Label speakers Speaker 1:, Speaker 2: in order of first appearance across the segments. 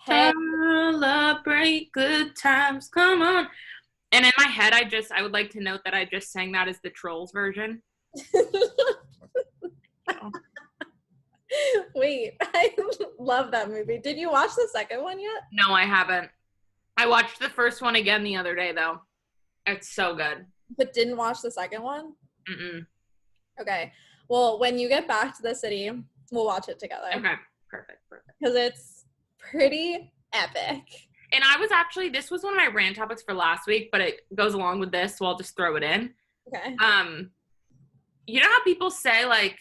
Speaker 1: Hey,
Speaker 2: Celebrate good times, come on. And in my head, I would like to note that I just sang that as the Trolls version. So,
Speaker 1: wait, I love that movie. Did you watch the second one yet?
Speaker 2: no, I haven't. I watched the first one again the other day, though. It's so good.
Speaker 1: But didn't watch the second one?
Speaker 2: Mm-mm.
Speaker 1: Okay. Well, when you get back to the city, we'll watch it together
Speaker 2: Okay, perfect.
Speaker 1: because it's pretty epic.
Speaker 2: And this was one of my rant topics for last week, but it goes along with this, so I'll just throw it in.
Speaker 1: Okay.
Speaker 2: You know how people say, like,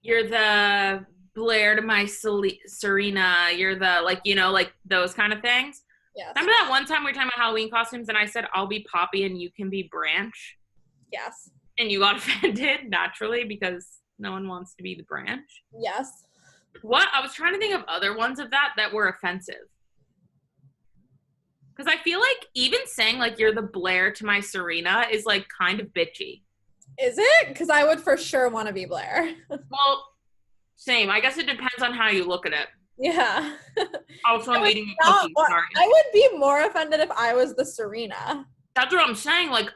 Speaker 2: you're the Blair to my Serena, you're the, like, like those kind of things?
Speaker 1: Yes.
Speaker 2: Remember that one time we were talking about Halloween costumes and I said, I'll be Poppy and you can be Branch?
Speaker 1: Yes.
Speaker 2: And you got offended, naturally, because no one wants to be the Branch.
Speaker 1: Yes.
Speaker 2: What? I was trying to think of other ones of that were offensive. Because I feel like even saying, like, you're the Blair to my Serena is, like, kind of bitchy.
Speaker 1: Is it? Because I would for sure want to be Blair.
Speaker 2: Well, same. I guess it depends on how you look at it.
Speaker 1: Yeah.
Speaker 2: Also, I'm eating a cookie. Sorry.
Speaker 1: I would be more offended if I was the Serena.
Speaker 2: That's what I'm saying. Like,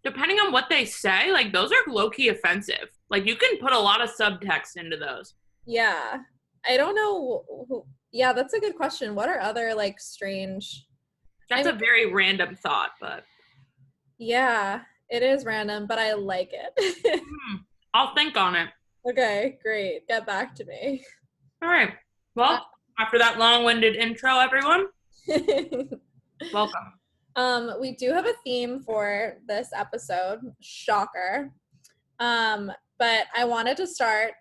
Speaker 2: depending on what they say, like, those are low-key offensive. Like, you can put a lot of subtext into those.
Speaker 1: Yeah. I don't know who. Yeah, that's a good question. What are other, like, strange...
Speaker 2: That's a very random thought, but...
Speaker 1: Yeah, it is random, but I like it.
Speaker 2: I'll think on it.
Speaker 1: Okay, great. Get back to me.
Speaker 2: All right. Well, after that long-winded intro, everyone, welcome.
Speaker 1: We do have a theme for this episode. Shocker. But I wanted to start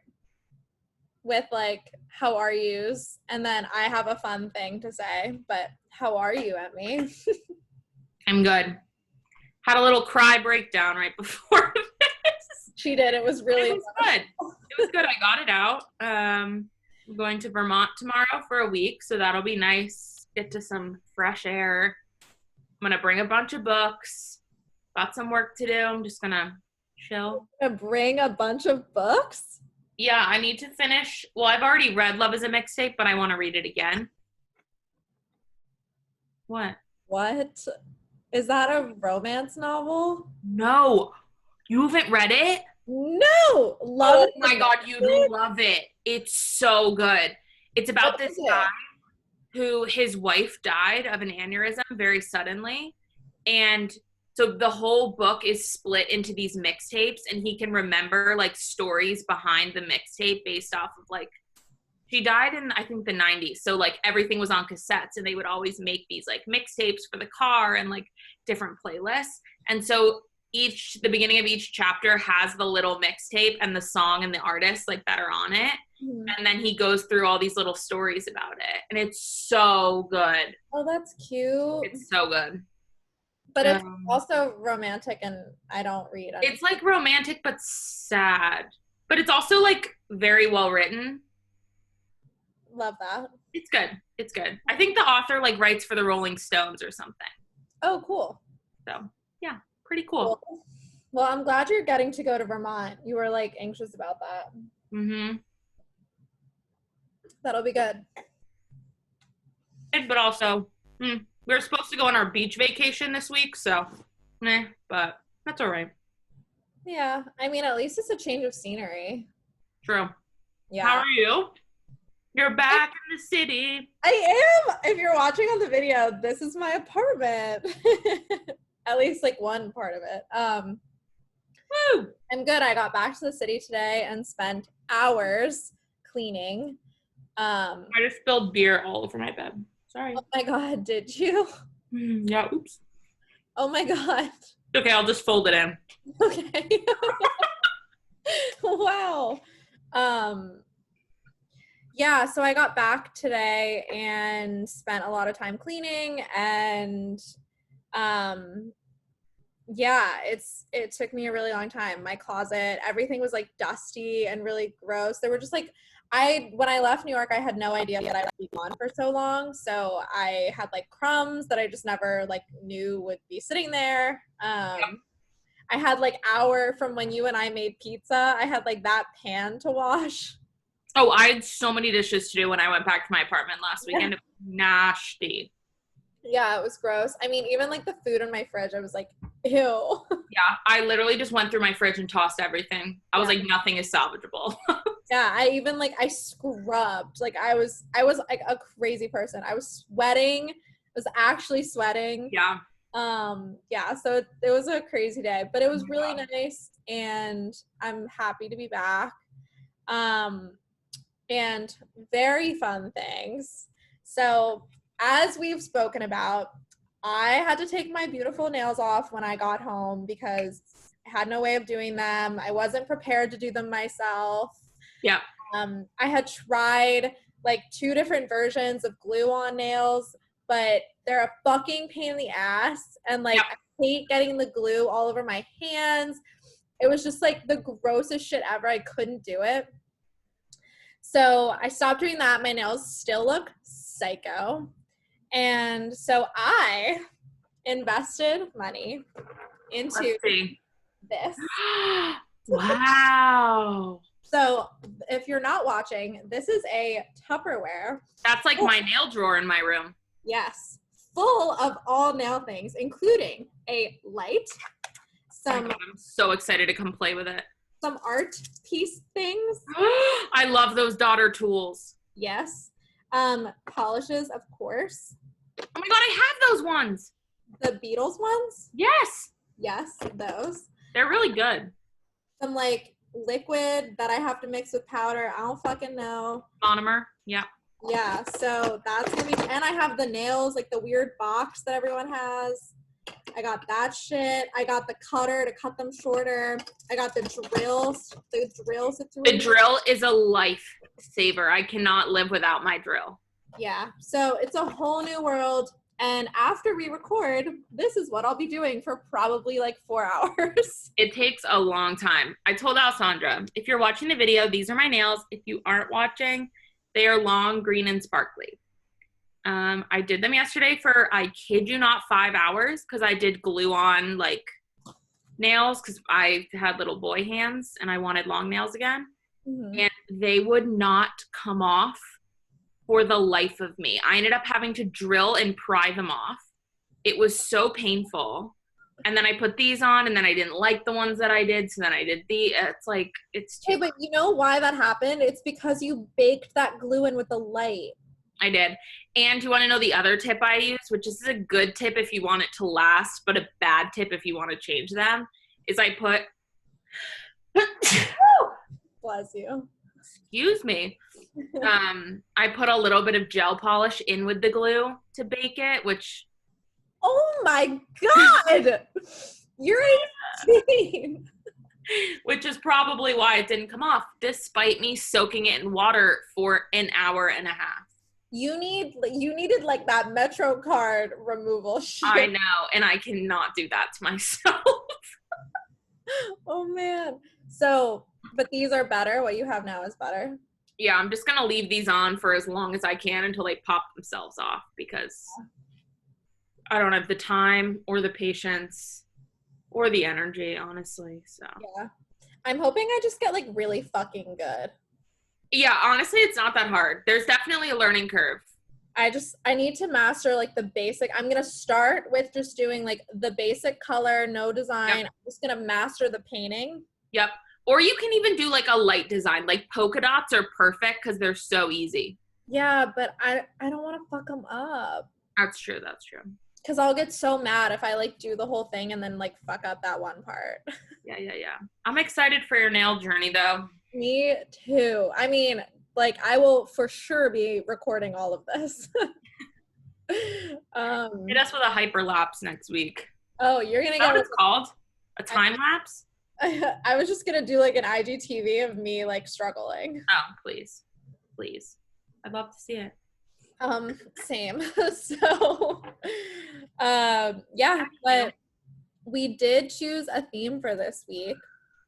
Speaker 1: with, like, how are yous? And then I have a fun thing to say, but how are you, Emmy?
Speaker 2: I'm good. Had a little cry breakdown right before this.
Speaker 1: She did. It was really
Speaker 2: It was good. It was good. I got it out. I'm going to Vermont tomorrow for a week, so that'll be nice. Get to some fresh air. I'm going to bring a bunch of books. Got some work to do. I'm just going to chill.
Speaker 1: Gonna bring a bunch of books?
Speaker 2: Yeah, I need to finish. Well, I've already read Love is a Mixtape, but I want to read it again. What?
Speaker 1: What? Is that a romance novel?
Speaker 2: No. You haven't read it?
Speaker 1: No!
Speaker 2: Oh my God, you'd love it. It's so good. It's about this guy who his wife died of an aneurysm very suddenly. And so the whole book is split into these mixtapes, and he can remember, like, stories behind the mixtape based off of, like, she died in, I think, the 90s. So, like, everything was on cassettes, and they would always make these, like, mixtapes for the car and, like, different playlists. And so the beginning of each chapter has the little mixtape and the song and the artists, like, that are on it. Mm-hmm. And then he goes through all these little stories about it. And it's so good.
Speaker 1: Oh, that's cute.
Speaker 2: It's so good.
Speaker 1: But it's also romantic, and I don't read it.
Speaker 2: It's, like, romantic but sad. But it's also, like, very well written.
Speaker 1: Love that.
Speaker 2: It's good. It's good. I think the author, like, writes for the Rolling Stones or something.
Speaker 1: Oh, cool.
Speaker 2: So, yeah, pretty cool.
Speaker 1: Well, I'm glad you're getting to go to Vermont. You were, like, anxious about that.
Speaker 2: Mm-hmm.
Speaker 1: That'll be good.
Speaker 2: But also, we were supposed to go on our beach vacation this week, so, but that's all right.
Speaker 1: Yeah, I mean, at least it's a change of scenery.
Speaker 2: True.
Speaker 1: Yeah.
Speaker 2: How are you? You're back in the city.
Speaker 1: I am. If you're watching on the video, this is my apartment. At least, like, one part of it.
Speaker 2: Woo!
Speaker 1: I'm good. I got back to the city today and spent hours cleaning.
Speaker 2: I just spilled beer all over my bed. Sorry.
Speaker 1: Oh my God, did you?
Speaker 2: Yeah, oops.
Speaker 1: Oh my God.
Speaker 2: Okay, I'll just fold it in.
Speaker 1: Okay. Wow. Yeah, so I got back today and spent a lot of time cleaning, and yeah, it took me a really long time. My closet, everything was, like, dusty and really gross. There were just, like, when I left New York, I had no idea that I would be gone for so long. So I had, like, crumbs that I just never, like, knew would be sitting there. I had, like, hour from when you and I made pizza. I had, like, that pan to wash.
Speaker 2: Oh, I had so many dishes to do when I went back to my apartment last weekend. It was nasty.
Speaker 1: Yeah, it was gross. I mean, even like the food in my fridge, I was like, ew.
Speaker 2: Yeah, I literally just went through my fridge and tossed everything. I was like, nothing is salvageable.
Speaker 1: Yeah, I even like I scrubbed. Like I was like a crazy person. I was sweating. I was actually sweating.
Speaker 2: Yeah.
Speaker 1: Yeah, so it was a crazy day, but it was really nice and I'm happy to be back. Um and very fun things. So, as we've spoken about, I had to take my beautiful nails off when I got home because I had no way of doing them. I wasn't prepared to do them myself.
Speaker 2: Yeah.
Speaker 1: I had tried like 2 different versions of glue on nails, but they're a fucking pain in the ass. And like, I hate getting the glue all over my hands. It was just like the grossest shit ever. I couldn't do it. So I stopped doing that. My nails still look psycho. And so I invested money into this.
Speaker 2: Wow.
Speaker 1: So if you're not watching, this is a Tupperware.
Speaker 2: That's like my nail drawer in my room.
Speaker 1: Yes. Full of all nail things, including a light.
Speaker 2: I'm so excited to come play with it.
Speaker 1: Some art piece things.
Speaker 2: I love those daughter tools.
Speaker 1: Yes. Polishes, of course.
Speaker 2: Oh my god, I have those ones.
Speaker 1: The Beatles ones?
Speaker 2: Yes.
Speaker 1: Yes, those.
Speaker 2: They're really good.
Speaker 1: Some like liquid that I have to mix with powder. I don't fucking know.
Speaker 2: Monomer. Yeah.
Speaker 1: Yeah, so that's gonna be, and I have the nails, like the weird box that everyone has. I got that shit. I got the cutter to cut them shorter. I got the drills. The
Speaker 2: drill is a lifesaver. I cannot live without my drill.
Speaker 1: Yeah, so it's a whole new world. And after we record, this is what I'll be doing for probably like 4 hours.
Speaker 2: It takes a long time. I told Alessandra, if you're watching the video, these are my nails. If you aren't watching, they are long, green, and sparkly. I did them yesterday for, I kid you not, 5 hours because I did glue on like nails because I had little boy hands and I wanted long nails again. Mm-hmm. And they would not come off for the life of me. I ended up having to drill and pry them off. It was so painful. And then I put these on and then I didn't like the ones that I did. So then I did it's like, it's too.
Speaker 1: Hey, but you know why that happened? It's because you baked that glue in with the light.
Speaker 2: I did. And you want to know the other tip I use, which is a good tip if you want it to last, but a bad tip if you want to change them, is I put
Speaker 1: bless you.
Speaker 2: Excuse me. I put a little bit of gel polish in with the glue to bake it, which
Speaker 1: oh my god. You're insane.
Speaker 2: Which is probably why it didn't come off, despite me soaking it in water for an hour and a half.
Speaker 1: You needed like that Metro card removal shit.
Speaker 2: I know, and I cannot do that to myself.
Speaker 1: Oh man. So, but these are better. What you have now is better.
Speaker 2: Yeah, I'm just gonna leave these on for as long as I can until they pop themselves off because I don't have the time or the patience or the energy, honestly. So
Speaker 1: yeah, I'm hoping I just get like really fucking good.
Speaker 2: Yeah, honestly, it's not that hard. There's definitely a learning curve.
Speaker 1: I need to master like the basic. I'm going to start with just doing like the basic color, no design. Yep. I'm just going to master the painting.
Speaker 2: Yep. Or you can even do like a light design. Like polka dots are perfect because they're so easy.
Speaker 1: Yeah, but I don't want to fuck them up.
Speaker 2: That's true. That's true.
Speaker 1: Because I'll get so mad if I like do the whole thing and then like fuck up that one part.
Speaker 2: Yeah. I'm excited for your nail journey though.
Speaker 1: Me too. I mean, like I will for sure be recording all of this.
Speaker 2: Hit us with a hyperlapse next week.
Speaker 1: Oh, you're gonna get
Speaker 2: what it's called? A time lapse?
Speaker 1: I was just gonna do like an IGTV of me like struggling.
Speaker 2: Oh, please. I'd love to see it.
Speaker 1: Same. So yeah, but we did choose a theme for this week.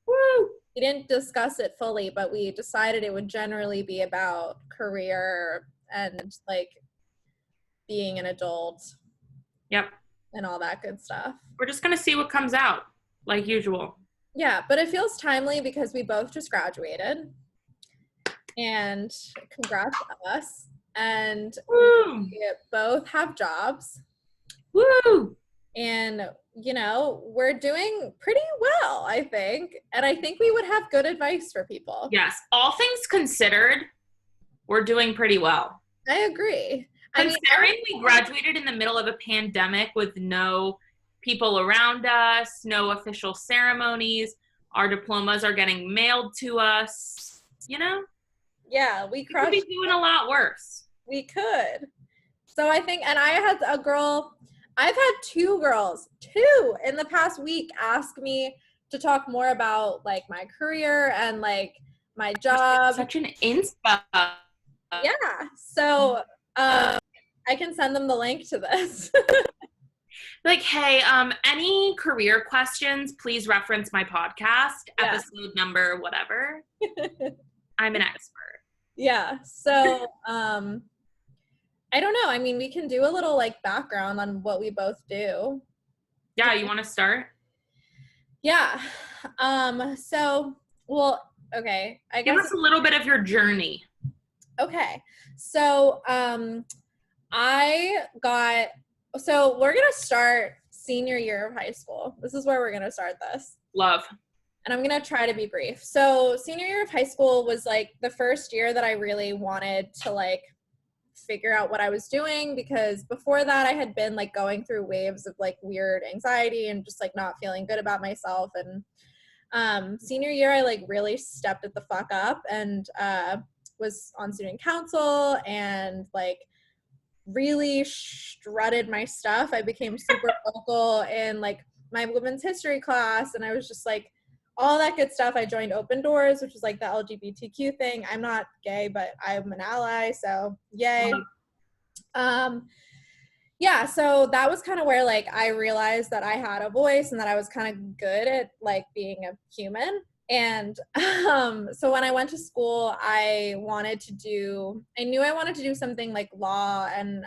Speaker 2: Woo!
Speaker 1: We didn't discuss it fully, but we decided it would generally be about career and like being an adult.
Speaker 2: Yep.
Speaker 1: And all that good stuff.
Speaker 2: We're just going to see what comes out, like usual.
Speaker 1: Yeah, but it feels timely because we both just graduated. and congrats to us. And
Speaker 2: Woo!
Speaker 1: we both have jobs.
Speaker 2: Woo!
Speaker 1: And, you know, we're doing pretty well, I think. And I think we would have good advice for people.
Speaker 2: Yes. All things considered, we're doing pretty well.
Speaker 1: I agree.
Speaker 2: Considering we graduated in the middle of a pandemic with no people around us, no official ceremonies, our diplomas are getting mailed to us, you know?
Speaker 1: Yeah, we
Speaker 2: could be doing a lot worse.
Speaker 1: We could. So I think, and I've had two girls in the past week ask me to talk more about like my career and like my job.
Speaker 2: Such an inspo.
Speaker 1: Yeah. So I can send them the link to this.
Speaker 2: Like, hey, any career questions, please reference my podcast, episode number, whatever. I'm an expert.
Speaker 1: Yeah. So I don't know. I mean, we can do a little like background on what we both do.
Speaker 2: Yeah, you want to start?
Speaker 1: Yeah. So, well, okay. I guess
Speaker 2: give us a little bit of your journey.
Speaker 1: Okay. So, so we're going to start senior year of high school. This is where we're going to start this.
Speaker 2: Love.
Speaker 1: And I'm going to try to be brief. So senior year of high school was like the first year that I really wanted to like figure out what I was doing, because before that I had been like going through waves of like weird anxiety and just like not feeling good about myself. And senior year I like really stepped it the fuck up and was on student council and like really strutted my stuff. I became super vocal in like my women's history class, and I was just like all that good stuff. I joined Open Doors, which is like the LGBTQ thing. I'm not gay, but I'm an ally, so yay. Yeah, so that was kind of where like I realized that I had a voice and that I was kind of good at like being a human. And so when I went to school, I knew I wanted to do something like law and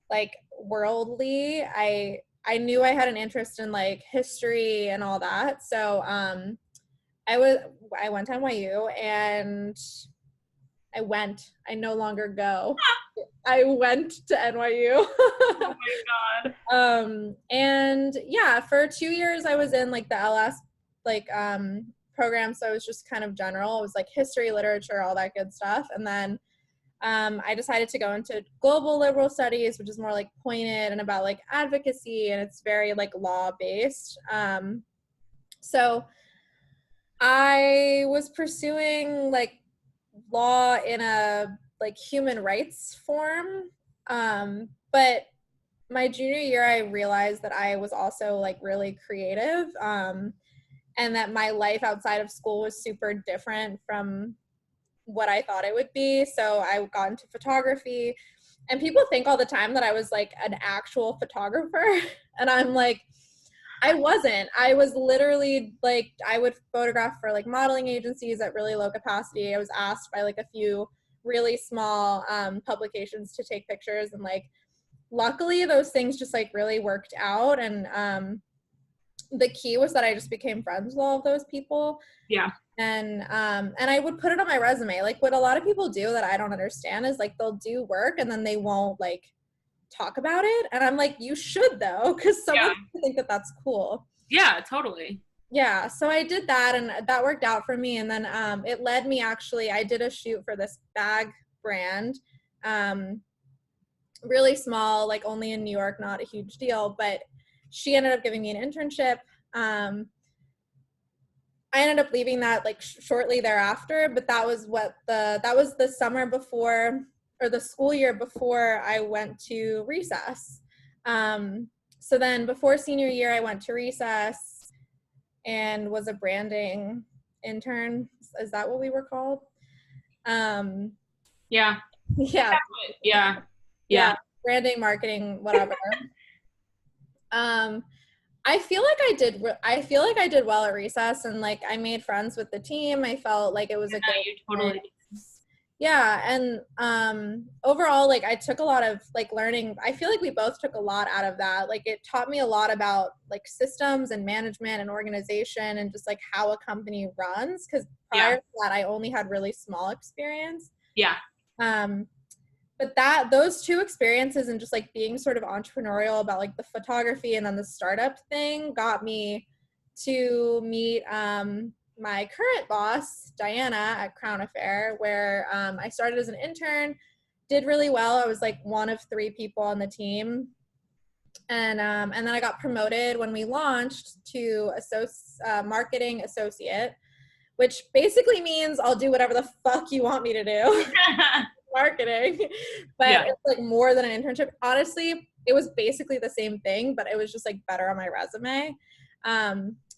Speaker 1: like worldly. I knew I had an interest in like history and all that. So I went to NYU and I no longer go. I went to NYU.
Speaker 2: Oh my God.
Speaker 1: And yeah, for 2 years I was in like the LS like program, so it was just kind of general. It was like history, literature, all that good stuff. And then I decided to go into global liberal studies, which is more like pointed and about like advocacy, and it's very like law based. So I was pursuing like law in a like human rights form, but my junior year I realized that I was also like really creative, and that my life outside of school was super different from what I thought it would be. So I got into photography, and people think all the time that I was like an actual photographer. And I'm like, I wasn't. I was literally like, I would photograph for like modeling agencies at really low capacity. I was asked by like a few really small publications to take pictures, and like luckily those things just like really worked out. And the key was that I just became friends with all of those people.
Speaker 2: Yeah.
Speaker 1: And I would put it on my resume. Like what a lot of people do that I don't understand is like they'll do work and then they won't like talk about it. And I'm like, you should though, because someone will think that that's cool.
Speaker 2: Yeah, totally.
Speaker 1: Yeah, so I did that, and that worked out for me. And then it led me, actually, I did a shoot for this bag brand, really small, like only in New York, not a huge deal, but she ended up giving me an internship. I ended up leaving that like shortly thereafter, but that was the summer before, or the school year before I went to recess. So then before senior year, I went to recess and was a branding intern. Is that what we were called?
Speaker 2: Yeah.
Speaker 1: Yeah.
Speaker 2: Yeah.
Speaker 1: Branding, marketing, whatever. I feel like I did well at recess, and like I made friends with the team. I felt like it was a good.
Speaker 2: You totally.
Speaker 1: Yeah, and overall, like I took a lot of like learning. I feel like we both took a lot out of that. Like it taught me a lot about like systems and management and organization and just like how a company runs. Because prior
Speaker 2: Yeah.
Speaker 1: to that, I only had really small experience.
Speaker 2: Yeah.
Speaker 1: Um, but that those two experiences and just like being sort of entrepreneurial about like the photography and then the startup thing got me to meet my current boss, Diana, at Crown Affair, where I started as an intern, did really well. I was like one of 3 people on the team. And then I got promoted when we launched to marketing associate, which basically means I'll do whatever the fuck you want me to do. Marketing, but
Speaker 2: Yeah.
Speaker 1: it's like more than an internship. Honestly, it was basically the same thing, but it was just like better on my resume.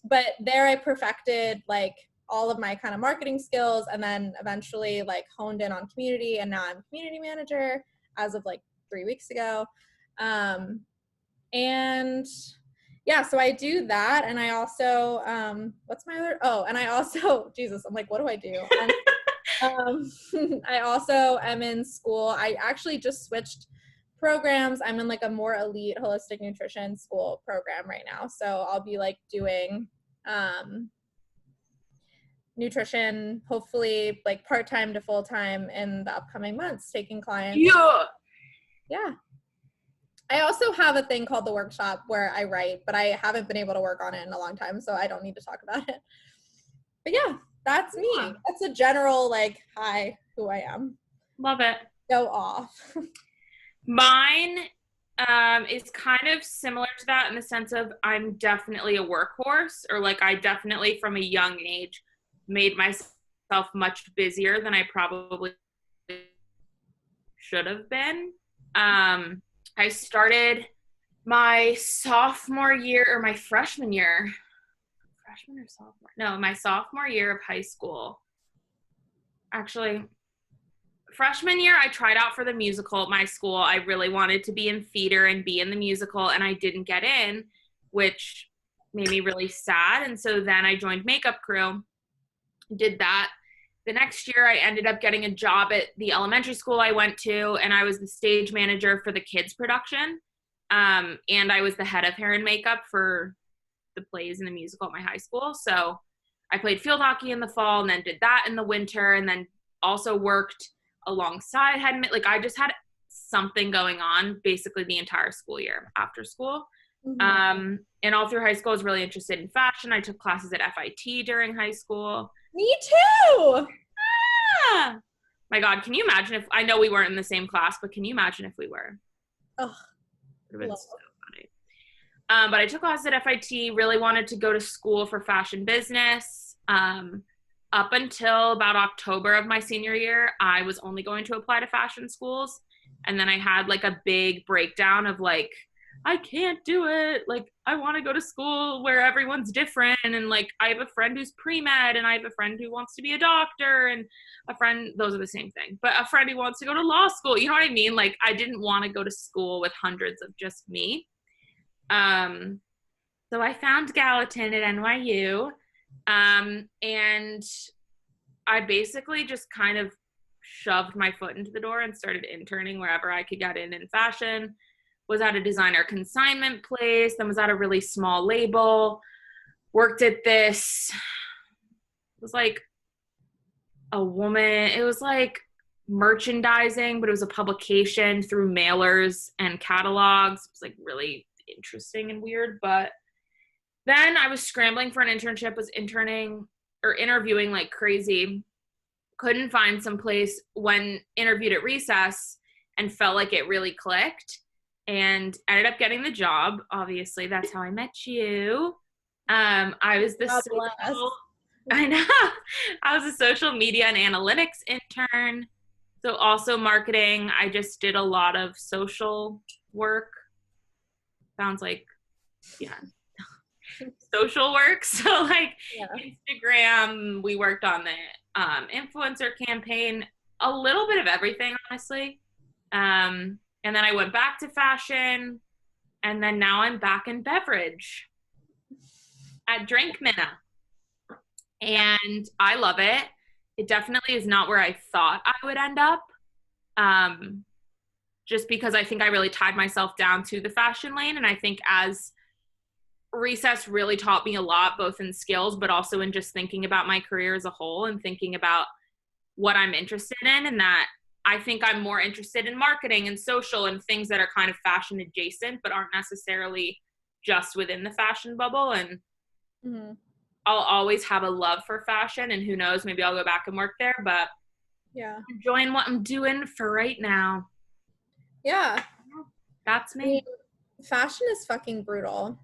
Speaker 1: But there I perfected like all of my kind of marketing skills and then eventually like honed in on community, and now I'm community manager as of like 3 weeks ago. And yeah, so I do that, and I also what's my other, and I also Jesus, I'm like, what do I do? And I also am in school. I actually just switched programs. I'm in like a more elite holistic nutrition school program right now. So I'll be like doing nutrition, hopefully like part-time to full-time in the upcoming months, taking clients.
Speaker 2: Yeah.
Speaker 1: Yeah. I also have a thing called the workshop where I write, but I haven't been able to work on it in a long time, so I don't need to talk about it. But yeah, that's me. That's a general like, hi, who I am.
Speaker 2: Love it.
Speaker 1: Go off.
Speaker 2: Mine is kind of similar to that in the sense of I'm definitely a workhorse, or like I definitely from a young age made myself much busier than I probably should have been. I started my sophomore year or my freshman year. Freshman or sophomore? No, my sophomore year of high school. Actually, freshman year, I tried out for the musical at my school. I really wanted to be in theater and be in the musical, and I didn't get in, which made me really sad. And so then I joined makeup crew, did that. The next year, I ended up getting a job at the elementary school I went to, and I was the stage manager for the kids production. And I was the head of hair and makeup for the plays in the musical at my high school. So I played field hockey in the fall and then did that in the winter, and then also worked alongside like I just had something going on basically the entire school year after school. And all through high school I was really interested in fashion. I took classes at FIT during high school.
Speaker 1: Me too.
Speaker 2: Ah! My God, can you imagine if, I know we weren't in the same class, but can you imagine if we were?
Speaker 1: Oh,
Speaker 2: it would have been so funny. But I took classes at FIT, really wanted to go to school for fashion business. Up until about October of my senior year, I was only going to apply to fashion schools. And then I had like a big breakdown of like, I can't do it. Like, I want to go to school where everyone's different. And like, I have a friend who's pre-med, and I have a friend who wants to be a doctor, and a friend, those are the same thing, but a friend who wants to go to law school. You know what I mean? Like, I didn't want to go to school with hundreds of just me. So I found Gallatin at NYU. And I basically just kind of shoved my foot into the door and started interning wherever I could get in fashion. Was at a designer consignment place, then was at a really small label, worked at this, it was like a woman, it was like merchandising, but it was a publication through mailers and catalogs. It was like really interesting and weird. But then I was scrambling for an internship, was interning or interviewing like crazy, couldn't find some place, when interviewed at Recess and felt like it really clicked, and ended up getting the job. Obviously, that's how I met you. I was the social, I know. I was a social media and analytics intern. So also marketing. I just did a lot of social work. Sounds like, yeah, social work. So like Instagram, we worked on the influencer campaign, a little bit of everything, honestly. And then I went back to fashion, and then now I'm back in beverage at Drink Minna. And I love it. it definitely is not where I thought I would end up. Just because I think I really tied myself down to the fashion lane. And I think as recess really taught me a lot, both in skills, but also in just thinking about my career as a whole and thinking about what I'm interested in. And that I think I'm more interested in marketing and social and things that are kind of fashion adjacent, but aren't necessarily just within the fashion bubble. And
Speaker 1: Mm-hmm.
Speaker 2: I'll always have a love for fashion, and who knows, maybe I'll go back and work there, but
Speaker 1: Yeah.
Speaker 2: enjoying what I'm doing for right now.
Speaker 1: Yeah.
Speaker 2: That's
Speaker 1: I mean,
Speaker 2: me.
Speaker 1: fashion is fucking brutal.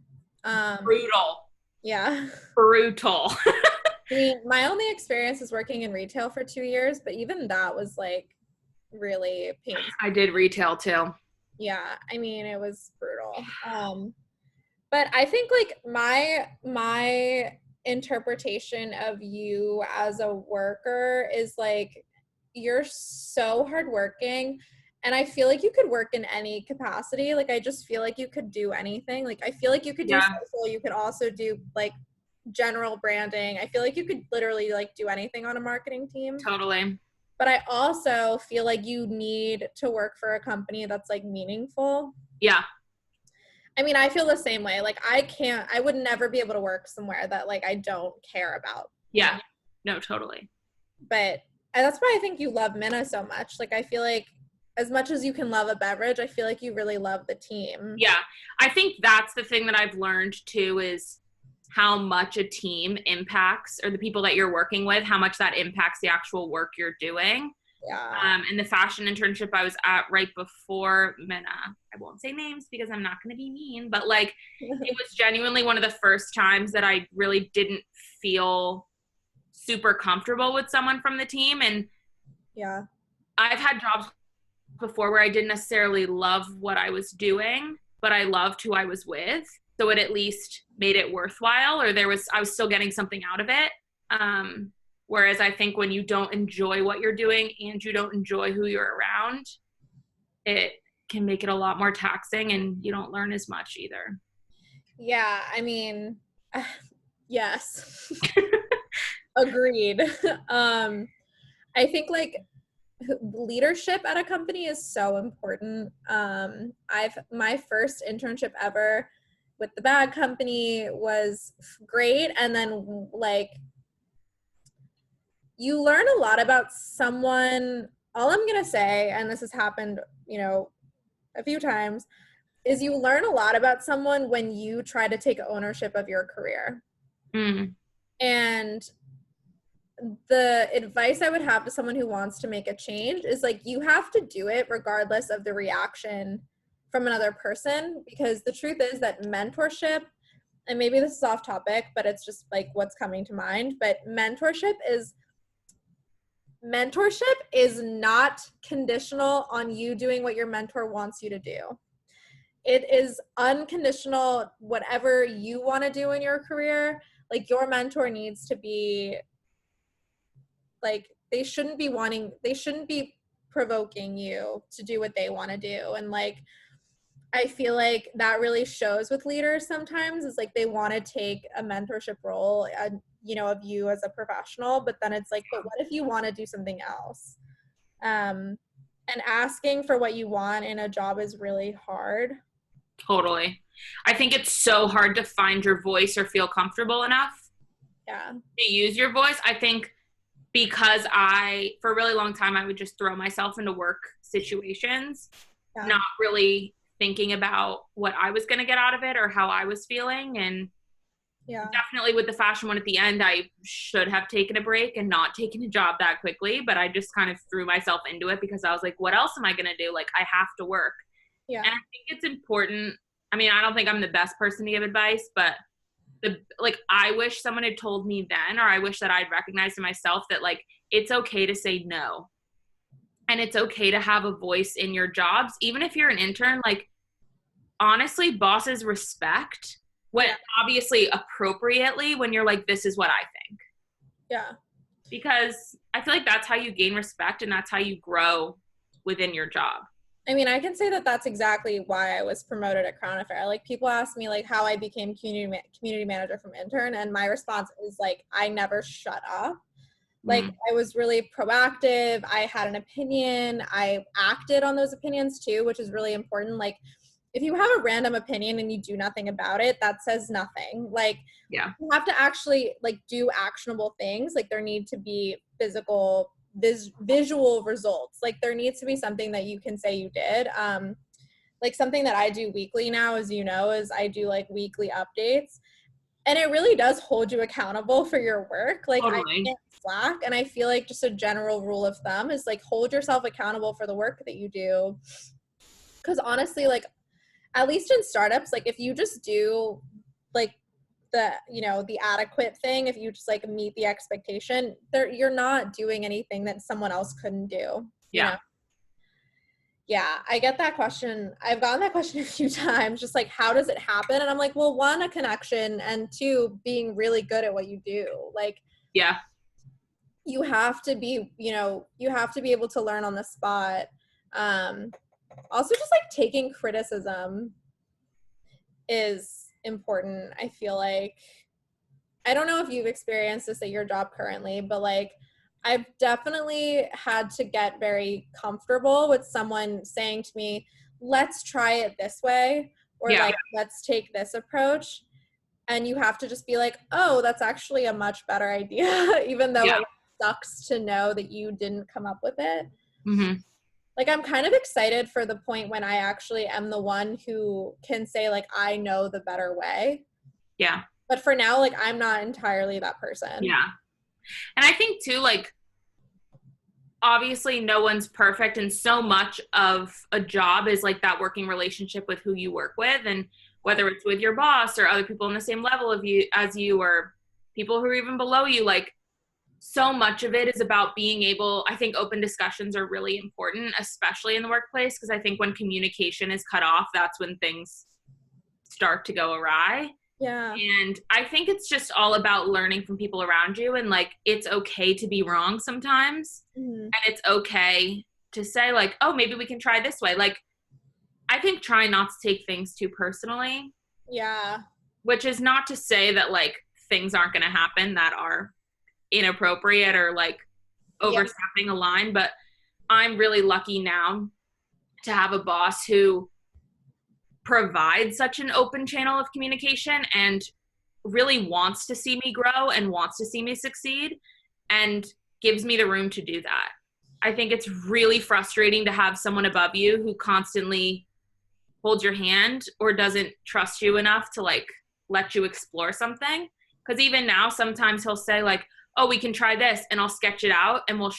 Speaker 2: Brutal.
Speaker 1: Yeah.
Speaker 2: Brutal.
Speaker 1: I mean, my only experience is working in retail for 2 years, but even that was like really painful.
Speaker 2: I did retail too.
Speaker 1: Yeah, I mean, it was brutal. But I think like my interpretation of you as a worker is like you're so hardworking, and I feel like you could work in any capacity. Like I just feel like you could do anything. Like I feel like you could do
Speaker 2: Yeah,
Speaker 1: social, you could also do like general branding. I feel like you could literally like do anything on a marketing team.
Speaker 2: totally.
Speaker 1: But I also feel like you need to work for a company that's like meaningful.
Speaker 2: Yeah.
Speaker 1: I mean, I feel the same way. Like I would never be able to work somewhere that like I don't care about.
Speaker 2: Yeah. No, totally.
Speaker 1: But and that's why I think you love Minna so much. Like I feel like as much as you can love a beverage, I feel like you really love the team.
Speaker 2: Yeah. I think that's the thing that I've learned too, is how much a team impacts, or the people that you're working with, how much that impacts the actual work you're doing.
Speaker 1: Yeah.
Speaker 2: In the fashion internship I was at right before Minna, I won't say names because I'm not going to be mean, but like it was genuinely one of the first times that I really didn't feel super comfortable with someone from the team. And
Speaker 1: Yeah.
Speaker 2: I've had jobs before where I didn't necessarily love what I was doing, but I loved who I was with. So it at least made it worthwhile, or I was still getting something out of it. Whereas I think when you don't enjoy what you're doing and you don't enjoy who you're around, it can make it a lot more taxing, and you don't learn as much either.
Speaker 1: Yeah, I mean, yes. Agreed. I think like leadership at a company is so important. I've my first internship ever with the bag company was great, and then like you learn a lot about someone. All I'm gonna say, and this has happened, a few times, is you learn a lot about someone when you try to take ownership of your career.
Speaker 2: Mm.
Speaker 1: And the advice I would have to someone who wants to make a change is like you have to do it regardless of the reaction from another person, because the truth is that mentorship, and maybe this is off topic, but it's just like what's coming to mind, but mentorship is not conditional on you doing what your mentor wants you to do. It is unconditional, whatever you want to do in your career. Like your mentor needs to be like, they shouldn't be provoking you to do what they want to do. And like I feel like that really shows with leaders sometimes, is like they want to take a mentorship role, of you as a professional, but then it's like, but what if you want to do something else? And asking for what you want in a job is really hard.
Speaker 2: Totally. I think it's so hard to find your voice or feel comfortable enough
Speaker 1: Yeah.
Speaker 2: to use your voice. I think because for a really long time, I would just throw myself into work situations,
Speaker 1: Yeah.
Speaker 2: not really thinking about what I was going to get out of it or how I was feeling. And
Speaker 1: Yeah.
Speaker 2: definitely with the fashion one at the end, I should have taken a break and not taken a job that quickly, but I just kind of threw myself into it because I was like, what else am I going to do? Like, I have to work.
Speaker 1: Yeah.
Speaker 2: And I think it's important. I mean, I don't think I'm the best person to give advice, but I wish someone had told me then, or I wish that I'd recognized in myself that like, it's okay to say no. And it's okay to have a voice in your jobs. Even if you're an intern, like honestly, bosses respect what, obviously appropriately, when you're like, this is what I think.
Speaker 1: Yeah.
Speaker 2: Because I feel like that's how you gain respect, and that's how you grow within your job.
Speaker 1: I mean, I can say that that's exactly why I was promoted at Crown Affair. Like people ask me like how I became community manager from intern, and my response is like, I never shut up. Like I was really proactive. I had an opinion. I acted on those opinions too, which is really important. Like if you have a random opinion and you do nothing about it, that says nothing. Like
Speaker 2: Yeah.
Speaker 1: you have to actually like do actionable things. Like there need to be visual results. Like there needs to be something that you can say you did. Like something that I do weekly now, as you know, is I do like weekly updates. And it really does hold you accountable for your work. Like I
Speaker 2: Totally.
Speaker 1: can't slack. And I feel like just a general rule of thumb is like hold yourself accountable for the work that you do. Because honestly, like at least in startups, like if you just do like the adequate thing, if you just like meet the expectation, you're not doing anything that someone else couldn't do. You know? Yeah, I get that question. I've gotten that question a few times, just like, how does it happen? And I'm like, well, one, a connection, and two, being really good at what you do. Like,
Speaker 2: yeah,
Speaker 1: you have to be, you have to be able to learn on the spot. Also, just like taking criticism is important. I feel like, I don't know if you've experienced this at your job currently, but like, I've definitely had to get very comfortable with someone saying to me, let's try it this way, or like, let's take this approach. And you have to just be like, oh, that's actually a much better idea, even though it sucks to know that you didn't come up with it. Like, I'm kind of excited for the point when I actually am the one who can say, like, I know the better way.
Speaker 2: Yeah.
Speaker 1: But for now, like, I'm not entirely that person.
Speaker 2: Yeah. And I think too, like, obviously no one's perfect, and so much of a job is like that working relationship with who you work with, and whether it's with your boss or other people on the same level of you as you, or people who are even below you, like so much of it is about being able, I think open discussions are really important, especially in the workplace, because I think when communication is cut off, that's when things start to go awry.
Speaker 1: Yeah.
Speaker 2: And I think it's just all about learning from people around you, and like it's okay to be wrong sometimes. And it's okay to say like, oh, maybe we can try this way. Like I think try not to take things too personally.
Speaker 1: Yeah.
Speaker 2: Which is not to say that like things aren't going to happen that are inappropriate or like overstepping a line, but I'm really lucky now to have a boss who provides such an open channel of communication and really wants to see me grow and wants to see me succeed and gives me the room to do that. I think it's really frustrating to have someone above you who constantly holds your hand or doesn't trust you enough to like let you explore something. Because even now, sometimes he'll say like, oh, we can try this, and I'll sketch it out and we'll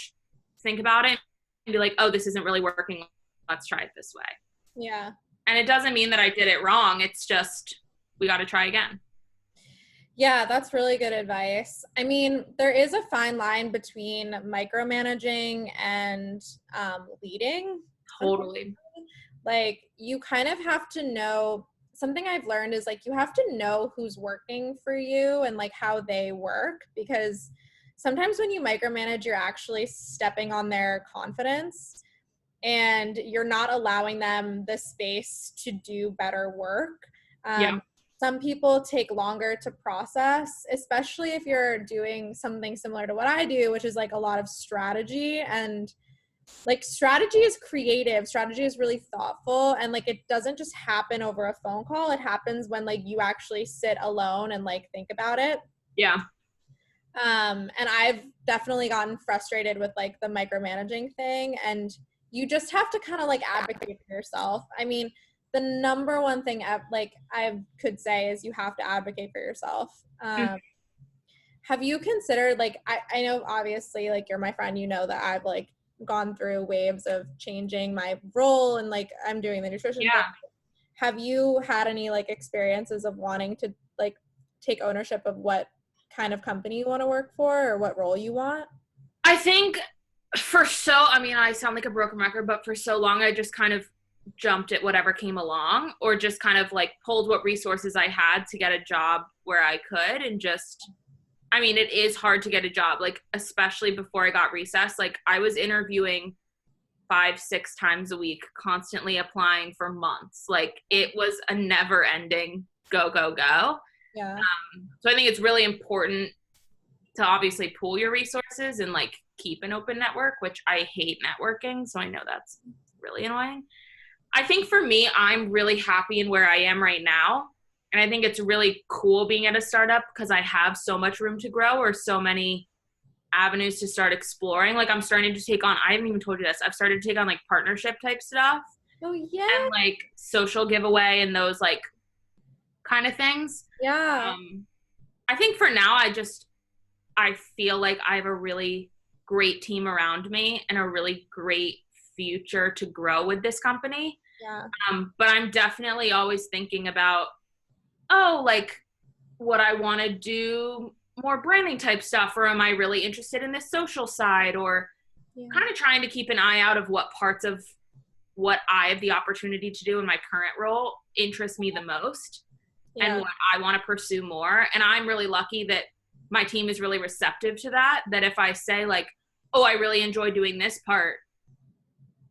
Speaker 2: think about it and be like, oh, this isn't really working. Let's try it this way.
Speaker 1: Yeah.
Speaker 2: And it doesn't mean that I did it wrong. It's just, we got to try again.
Speaker 1: Yeah, that's really good advice. I mean, there is a fine line between micromanaging and leading.
Speaker 2: Totally.
Speaker 1: Like, you kind of have to know, something I've learned is like, you have to know who's working for you and like how they work, because sometimes when you micromanage, you're actually stepping on their confidence and you're not allowing them the space to do better work. Some people take longer to process, especially if you're doing something similar to what I do, which is like a lot of strategy. And like strategy is creative, strategy is really thoughtful, and like it doesn't just happen over a phone call. It happens when like you actually sit alone and like think about it. And I've definitely gotten frustrated with like the micromanaging thing, and you just have to kind of like advocate for yourself. I mean, the number one thing like I could say is you have to advocate for yourself. Have you considered, like, I know obviously like you're my friend, you know that I've like gone through waves of changing my role and like I'm doing the nutrition thing. Have you had any like experiences of wanting to like take ownership of what kind of company you want to work for or what role you want?
Speaker 2: I think I mean, I sound like a broken record, but for so long I just kind of jumped at whatever came along, or just kind of like pulled what resources I had to get a job where I could. And just, I mean, it is hard to get a job, like especially before I got Recess. Like I was interviewing 5-6 times a week, constantly applying for months. Like it was a never ending go.
Speaker 1: Yeah.
Speaker 2: So I think it's really important to obviously pool your resources and like keep an open network, which I hate networking. So I know that's really annoying. I think for me, I'm really happy in where I am right now. And I think it's really cool being at a startup because I have so much room to grow or so many avenues to start exploring. Like I'm starting to take on, I haven't even told you this, I've started to take on like partnership type stuff.
Speaker 1: Oh yeah.
Speaker 2: And like social giveaway and those like kind of things.
Speaker 1: Yeah.
Speaker 2: I think for now, I feel like I have a really great team around me and a really great future to grow with this company.
Speaker 1: Yeah.
Speaker 2: But I'm definitely always thinking about, like what I want to do more branding type stuff, or am I really interested in this social side, or kind of trying to keep an eye out of what parts of what I have the opportunity to do in my current role interest me the most and what I want to pursue more. And I'm really lucky that my team is really receptive to that, that if I say like, oh, I really enjoy doing this part,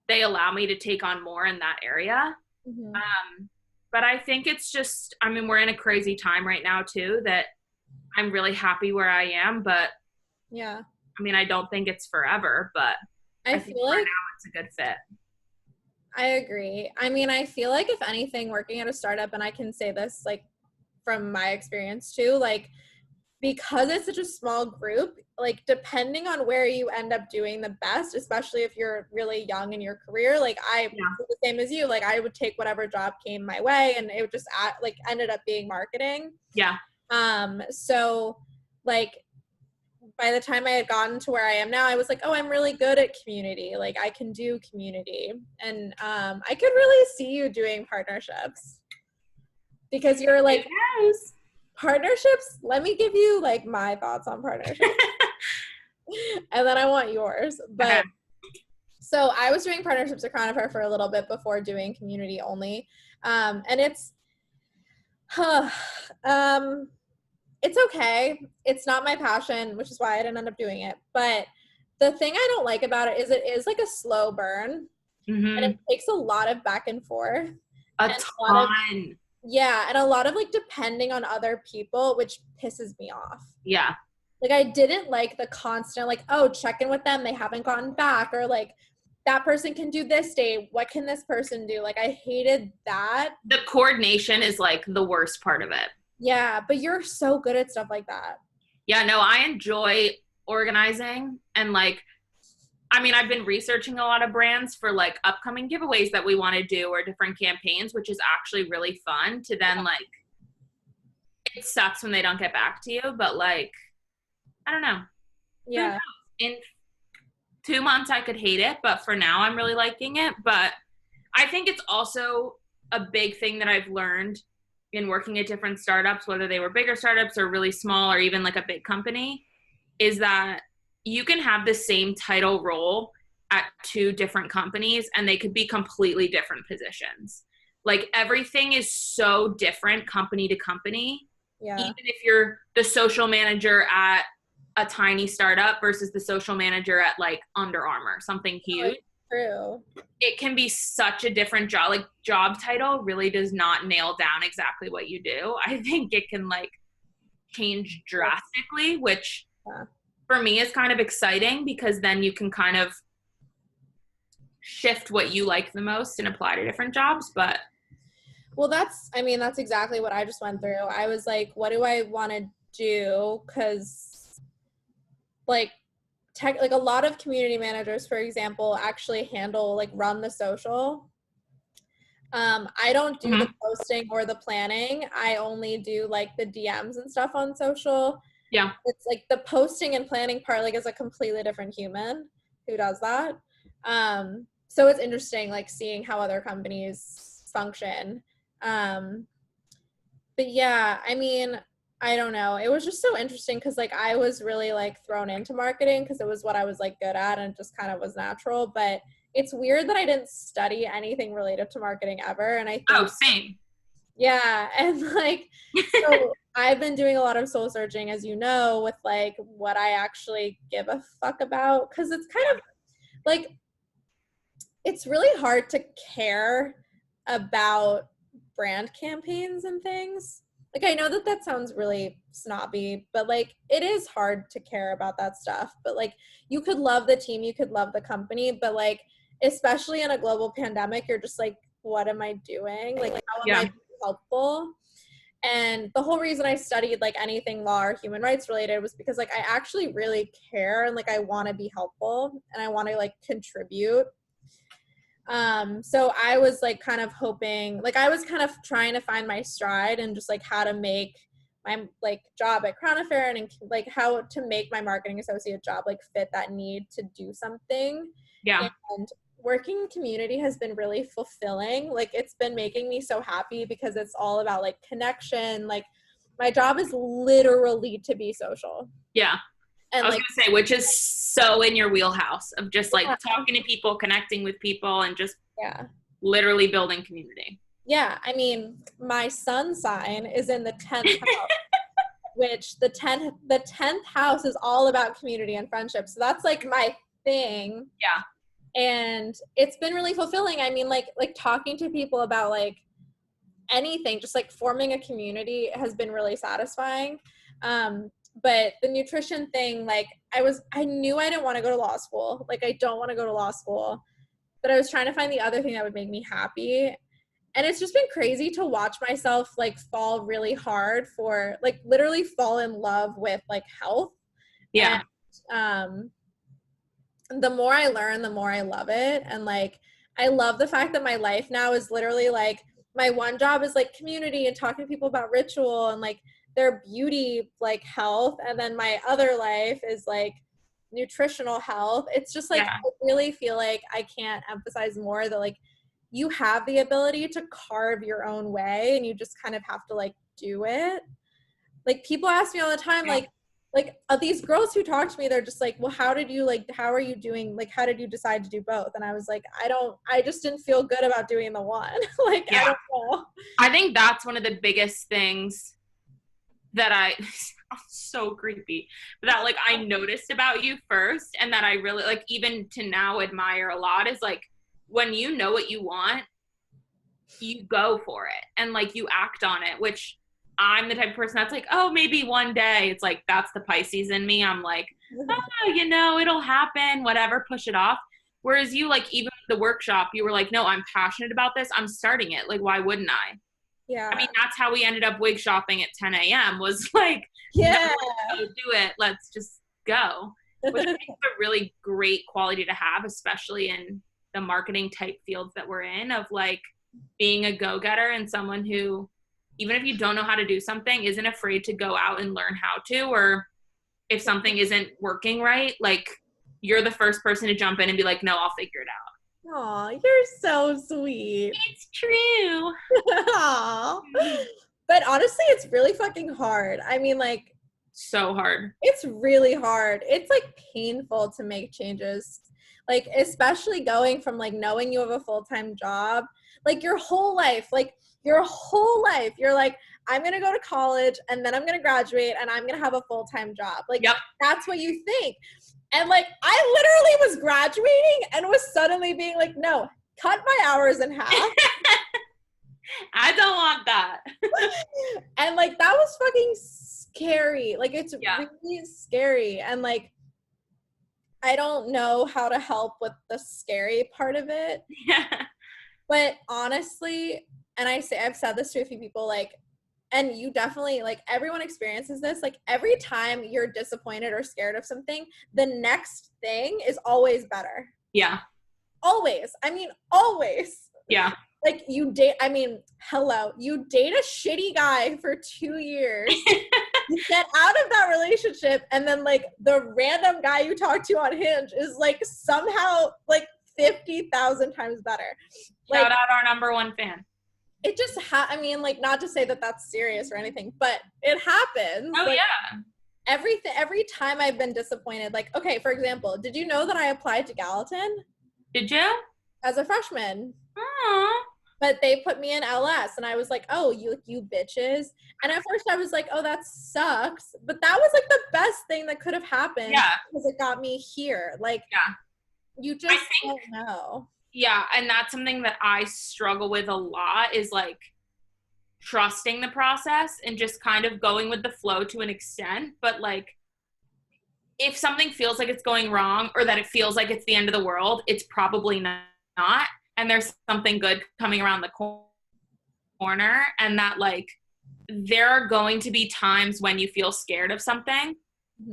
Speaker 2: they allow me to take on more in that area. But I think it's just, I mean, we're in a crazy time right now too, that I'm really happy where I am, but I mean, I don't think it's forever, but I think
Speaker 1: feel
Speaker 2: for
Speaker 1: like
Speaker 2: now it's a good fit.
Speaker 1: I agree. I mean, I feel like if anything, working at a startup, and I can say this like from my experience too, like because it's such a small group, like depending on where you end up doing the best, especially if you're really young in your career, like the same as you, like I would take whatever job came my way, and it would just like ended up being marketing. So like by the time I had gotten to where I am now, I was like, oh, I'm really good at community. Like I can do community. And I could really see you doing partnerships because you're like, partnerships, let me give you like my thoughts on partnerships. And then I want yours. But so I was doing partnerships at Chronifer for a little bit before doing community only. And it's okay. It's not my passion, which is why I didn't end up doing it. But the thing I don't like about it is like a slow burn. And it takes a lot of back and forth.
Speaker 2: A ton.
Speaker 1: And a lot of like depending on other people, which pisses me off.
Speaker 2: Yeah.
Speaker 1: Like I didn't like the constant like, oh, check in with them, they haven't gotten back, or like that person can do this day, what can this person do? Like I hated that.
Speaker 2: The coordination is like the worst part of it.
Speaker 1: Yeah, but you're so good at stuff like that.
Speaker 2: Yeah, no, I enjoy organizing and like, I mean, I've been researching a lot of brands for like upcoming giveaways that we want to do or different campaigns, which is actually really fun to then like, it sucks when they don't get back to you, but like, I don't know.
Speaker 1: Yeah.
Speaker 2: In 2 months I could hate it, but for now I'm really liking it. But I think it's also a big thing that I've learned in working at different startups, whether they were bigger startups or really small or even like a big company, is that you can have the same title role at 2 different companies and they could be completely different positions. Like everything is so different company to company.
Speaker 1: Yeah.
Speaker 2: Even if you're the social manager at a tiny startup versus the social manager at like Under Armour, something huge.
Speaker 1: True.
Speaker 2: It can be such a different job. Like job title really does not nail down exactly what you do. I think it can like change drastically, which for me is kind of exciting because then you can kind of shift what you like the most and apply to different jobs. But
Speaker 1: well, that's exactly what I just went through. I was like, what do I want to do? Because like a lot of community managers, for example, actually run the social. I don't do the posting or the planning. I only do like the DMs and stuff on social.
Speaker 2: Yeah.
Speaker 1: It's like the posting and planning part like is a completely different human who does that. So it's interesting like seeing how other companies function. But yeah, I mean, I don't know. It was just so interesting because like I was really like thrown into marketing because it was what I was like good at and it just kind of was natural. But it's weird that I didn't study anything related to marketing ever. And I think
Speaker 2: same.
Speaker 1: Yeah. And like so I've been doing a lot of soul searching, as you know, with like what I actually give a fuck about. Cause it's kind of like it's really hard to care about brand campaigns and things. like, I know that that sounds really snobby, but like, it is hard to care about that stuff. But like, you could love the team, you could love the company, but like, especially in a global pandemic, you're just like, what am I doing? Like, how am I
Speaker 2: Yeah.
Speaker 1: being helpful? And the whole reason I studied like anything law or human rights related was because like I actually really care and like I want to be helpful and I want to like contribute. So I was like kind of hoping, like I was kind of trying to find my stride and just like how to make my like job at Crown Affair and like how to make my marketing associate job like fit that need to do something.
Speaker 2: Yeah.
Speaker 1: And working in community has been really fulfilling. Like it's been making me so happy because it's all about like connection. Like my job is literally to be social.
Speaker 2: Yeah. I
Speaker 1: And
Speaker 2: was
Speaker 1: like,
Speaker 2: gonna say, which is so in your wheelhouse of just like
Speaker 1: yeah,
Speaker 2: talking to people, connecting with people, and just
Speaker 1: yeah.
Speaker 2: literally building community.
Speaker 1: Yeah, I mean, my sun sign is in the 10th house, which the tenth house is all about community and friendship. So that's like my thing.
Speaker 2: Yeah.
Speaker 1: And it's been really fulfilling. I mean, like talking to people about like anything, just like forming a community has been really satisfying. But the nutrition thing, like I knew I didn't want to go to law school. Like I don't want to go to law school, but I was trying to find the other thing that would make me happy. And it's just been crazy to watch myself like fall really hard for like literally fall in love with like health.
Speaker 2: Yeah.
Speaker 1: And the more I learn, the more I love it. And like I love the fact that my life now is literally like my one job is like community and talking to people about ritual and like their beauty like health, and then my other life is like nutritional health. It's just like
Speaker 2: Yeah.
Speaker 1: I really feel like I can't emphasize more that like you have the ability to carve your own way and you just kind of have to like do it. Like people ask me all the time
Speaker 2: Yeah.
Speaker 1: like these girls who talk to me, they're just like, well, how did you like, how are you doing, like how did you decide to do both? And I was like, I just didn't feel good about doing the one. Like I
Speaker 2: Yeah.
Speaker 1: don't know.
Speaker 2: I think that's one of the biggest things that I so creepy, but that like I noticed about you first and that I really like even to now admire a lot is like when you know what you want, you go for it and like you act on it, which I'm the type of person that's like, oh, maybe one day. It's like that's the Pisces in me. I'm like, oh, it'll happen, whatever, push it off. Whereas you, like, even the workshop, you were like, no, I'm passionate about this. I'm starting it. Like, why wouldn't I? I
Speaker 1: Yeah.
Speaker 2: mean, that's how we ended up wig shopping at 10 a.m. was like, no,
Speaker 1: Yeah.
Speaker 2: let's go do it. Let's just go. Which I think is a really great quality to have, especially in the marketing type fields that we're in, of like being a go-getter and someone who, even if you don't know how to do something, isn't afraid to go out and learn how to, or if something isn't working right, like you're the first person to jump in and be like, no, I'll figure it out.
Speaker 1: Aw, you're so sweet.
Speaker 2: It's true.
Speaker 1: Aw. But honestly, it's really fucking hard. I mean, like,
Speaker 2: So hard.
Speaker 1: it's really hard. It's like painful to make changes. Like, especially going from like knowing you have a full-time job, like your whole life, you're like, I'm gonna go to college and then I'm gonna graduate and I'm gonna have a full-time job. Like,
Speaker 2: Yep.
Speaker 1: that's what you think. And like, I literally was graduating and was suddenly being like, no, cut my hours in half.
Speaker 2: I don't want that.
Speaker 1: And like, that was fucking scary. Like, it's
Speaker 2: Yeah.
Speaker 1: really scary. And like, I don't know how to help with the scary part of it.
Speaker 2: Yeah.
Speaker 1: But honestly, and I've said this to a few people, like, and you definitely, like, everyone experiences this. Like, every time you're disappointed or scared of something, the next thing is always better.
Speaker 2: Yeah.
Speaker 1: Always. I mean, always.
Speaker 2: Yeah.
Speaker 1: Like, you date a shitty guy for 2 years. You get out of that relationship, and then, like, the random guy you talk to on Hinge is, like, somehow, like, 50,000 times better. Like,
Speaker 2: Shout out our number one fan.
Speaker 1: it just I mean, like, not to say that that's serious or anything, but it happens.
Speaker 2: Oh,
Speaker 1: like,
Speaker 2: yeah.
Speaker 1: every time I've been disappointed, like, okay, for example, did you know that I applied to Gallatin
Speaker 2: Did you?
Speaker 1: as a freshman?
Speaker 2: Aww.
Speaker 1: But they put me in LS, and I was like, oh, you bitches. And at first I was like, oh, that sucks. But that was like the best thing that could have happened.
Speaker 2: Yeah.
Speaker 1: Because it got me here. Like,
Speaker 2: Yeah.
Speaker 1: you just don't know.
Speaker 2: Yeah, and that's something that I struggle with a lot is like trusting the process and just kind of going with the flow to an extent. But like, if something feels like it's going wrong or that it feels like it's the end of the world, it's probably not. And there's something good coming around the corner, and that like there are going to be times when you feel scared of something,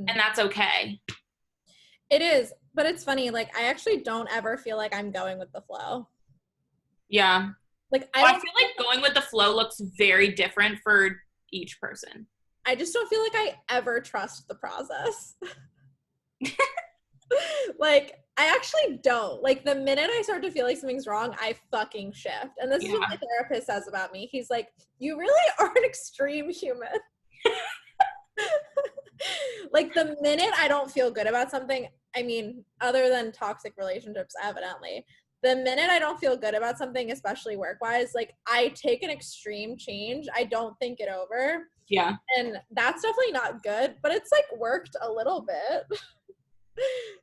Speaker 2: and that's okay.
Speaker 1: It is, but it's funny, like I actually don't ever feel like I'm going with the flow.
Speaker 2: Yeah.
Speaker 1: Like
Speaker 2: I feel like going with the flow looks very different for each person.
Speaker 1: I just don't feel like I ever trust the process. Like I actually don't. Like the minute I start to feel like something's wrong, I fucking shift. And this is what my therapist says about me. He's like, you really are an extreme human. Like the minute I don't feel good about something, I mean, other than toxic relationships, evidently, the minute I don't feel good about something, especially work-wise, like I take an extreme change. I don't think it over.
Speaker 2: Yeah.
Speaker 1: And that's definitely not good, but it's like worked a little bit.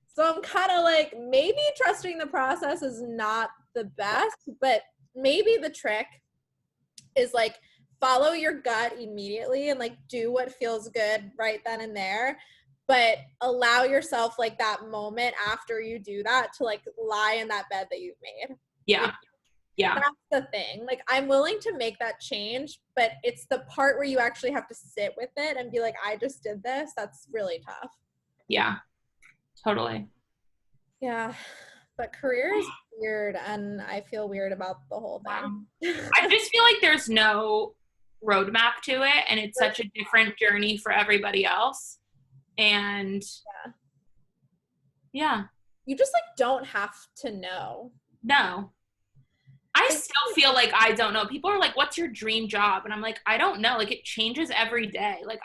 Speaker 1: So I'm kind of like, maybe trusting the process is not the best, but maybe the trick is like follow your gut immediately and like do what feels good right then and there, but allow yourself like that moment after you do that to like lie in that bed that you've made.
Speaker 2: Yeah. Yeah.
Speaker 1: That's the thing. Like I'm willing to make that change, but it's the part where you actually have to sit with it and be like, I just did this. That's really tough.
Speaker 2: Yeah. Totally.
Speaker 1: Yeah. But career is weird, and I feel weird about the whole thing.
Speaker 2: Wow. I just feel like there's no roadmap to it, and it's such a different journey for everybody else. And yeah.
Speaker 1: You just like don't have to know.
Speaker 2: No. I still feel like I don't know. People are like, what's your dream job? And I'm like, I don't know. Like it changes every day. Like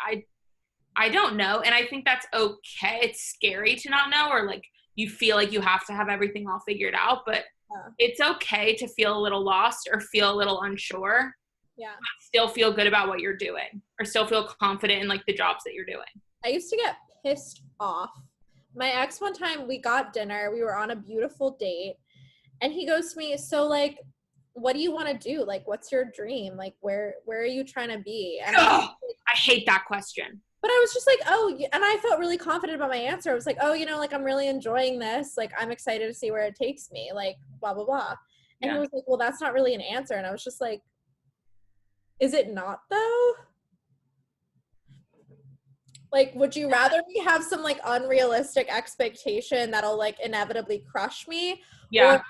Speaker 2: I don't know. And I think that's okay. It's scary to not know, or like you feel like you have to have everything all figured out, but it's okay to feel a little lost or feel a little unsure.
Speaker 1: Yeah.
Speaker 2: Still feel good about what you're doing, or still feel confident in like the jobs that you're doing.
Speaker 1: I used to get pissed off. My ex, one time we got dinner, we were on a beautiful date, and he goes to me, so like, what do you want to do? Like, what's your dream? Like, where are you trying to be? And
Speaker 2: I hate that question.
Speaker 1: But I was just like, oh, and I felt really confident about my answer. I was like, oh, you know, like, I'm really enjoying this. Like, I'm excited to see where it takes me, like, blah, blah, blah. And he was like, well, that's not really an answer. And I was just like, is it not, though? Like, would you rather me have some, like, unrealistic expectation that'll, like, inevitably crush me?
Speaker 2: Yeah.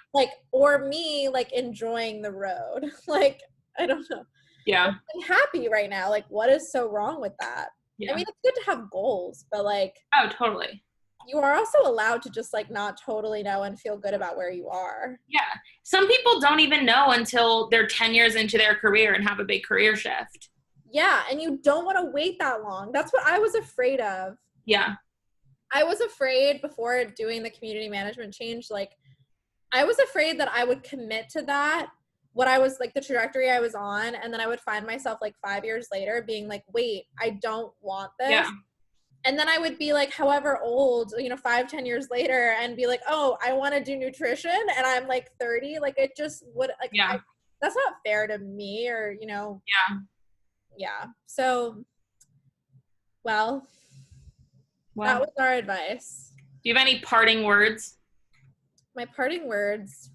Speaker 1: Or me, like, enjoying the road? Like, I don't know.
Speaker 2: Yeah.
Speaker 1: I'm happy right now. Like, what is so wrong with that? Yeah. I mean, it's good to have goals, but like,
Speaker 2: oh, totally.
Speaker 1: You are also allowed to just like not totally know and feel good about where you are.
Speaker 2: Yeah. Some people don't even know until they're 10 years into their career and have a big career shift.
Speaker 1: Yeah. And you don't want to wait that long. That's what I was afraid of.
Speaker 2: Yeah.
Speaker 1: I was afraid before doing the community management change. Like, I was afraid that I would commit to that, what I was like, the trajectory I was on, and then I would find myself like 5 years later being like, wait, I don't want this. Yeah. And then I would be like, however old, 5-10 years later, and be like, oh, I want to do nutrition, and I'm like 30. Like, it just would, like, that's not fair to me, or yeah. So, well, that was our advice.
Speaker 2: Do you have any parting words?
Speaker 1: My parting words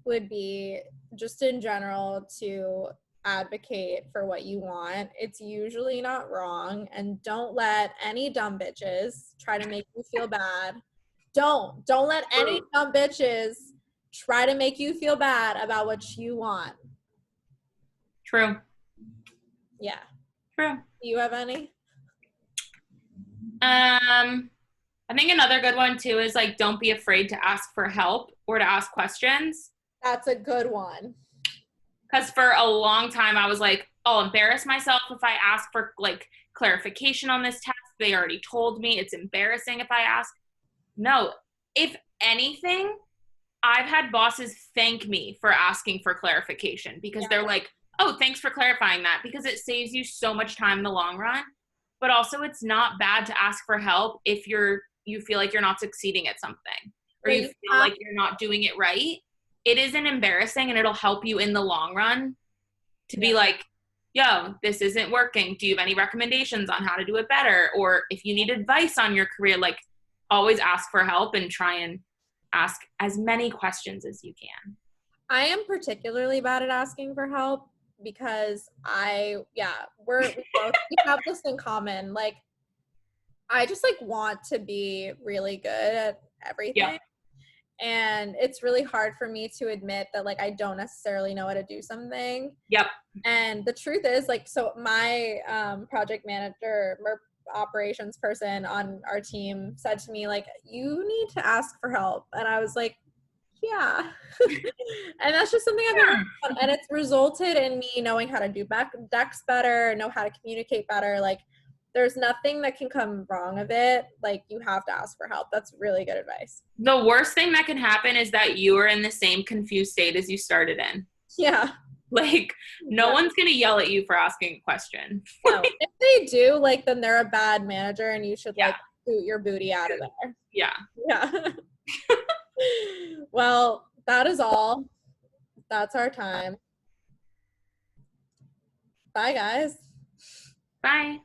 Speaker 1: would be just in general to advocate for what you want. It's usually not wrong, and don't let any dumb bitches try to make you feel bad. Don't let any dumb bitches try to make you feel bad about what you want.
Speaker 2: True.
Speaker 1: Yeah.
Speaker 2: True.
Speaker 1: Do you have any?
Speaker 2: I think another good one too is like, don't be afraid to ask for help or to ask questions.
Speaker 1: That's a good one.
Speaker 2: Because for a long time I was like, I'll embarrass myself if I ask for like clarification on this test. They already told me. It's embarrassing if I ask. No, if anything, I've had bosses thank me for asking for clarification, because they're like, oh, thanks for clarifying that, because it saves you so much time in the long run. But also, it's not bad to ask for help if you feel like you're not succeeding at something, or you feel like you're not doing it right. It isn't embarrassing, and it'll help you in the long run to be like, yo, this isn't working. Do you have any recommendations on how to do it better? Or if you need advice on your career, like always ask for help and try and ask as many questions as you can.
Speaker 1: I am particularly bad at asking for help because we have this in common. Like, I just like want to be really good at everything.
Speaker 2: Yep.
Speaker 1: And it's really hard for me to admit that like I don't necessarily know how to do something.
Speaker 2: Yep.
Speaker 1: And the truth is, like, so my project manager or operations person on our team said to me, like, you need to ask for help. And I was like, yeah. And that's just something I've been working on. And it's resulted in me knowing how to do decks better, know how to communicate better. Like, there's nothing that can come wrong of it. Like, you have to ask for help. That's really good advice.
Speaker 2: The worst thing that can happen is that you are in the same confused state as you started in.
Speaker 1: Yeah.
Speaker 2: Like, no one's going to yell at you for asking a question.
Speaker 1: No. If they do, like, then they're a bad manager and you should, like, boot your booty out of there.
Speaker 2: Yeah.
Speaker 1: Yeah. Well, that is all. That's our time. Bye, guys.
Speaker 2: Bye.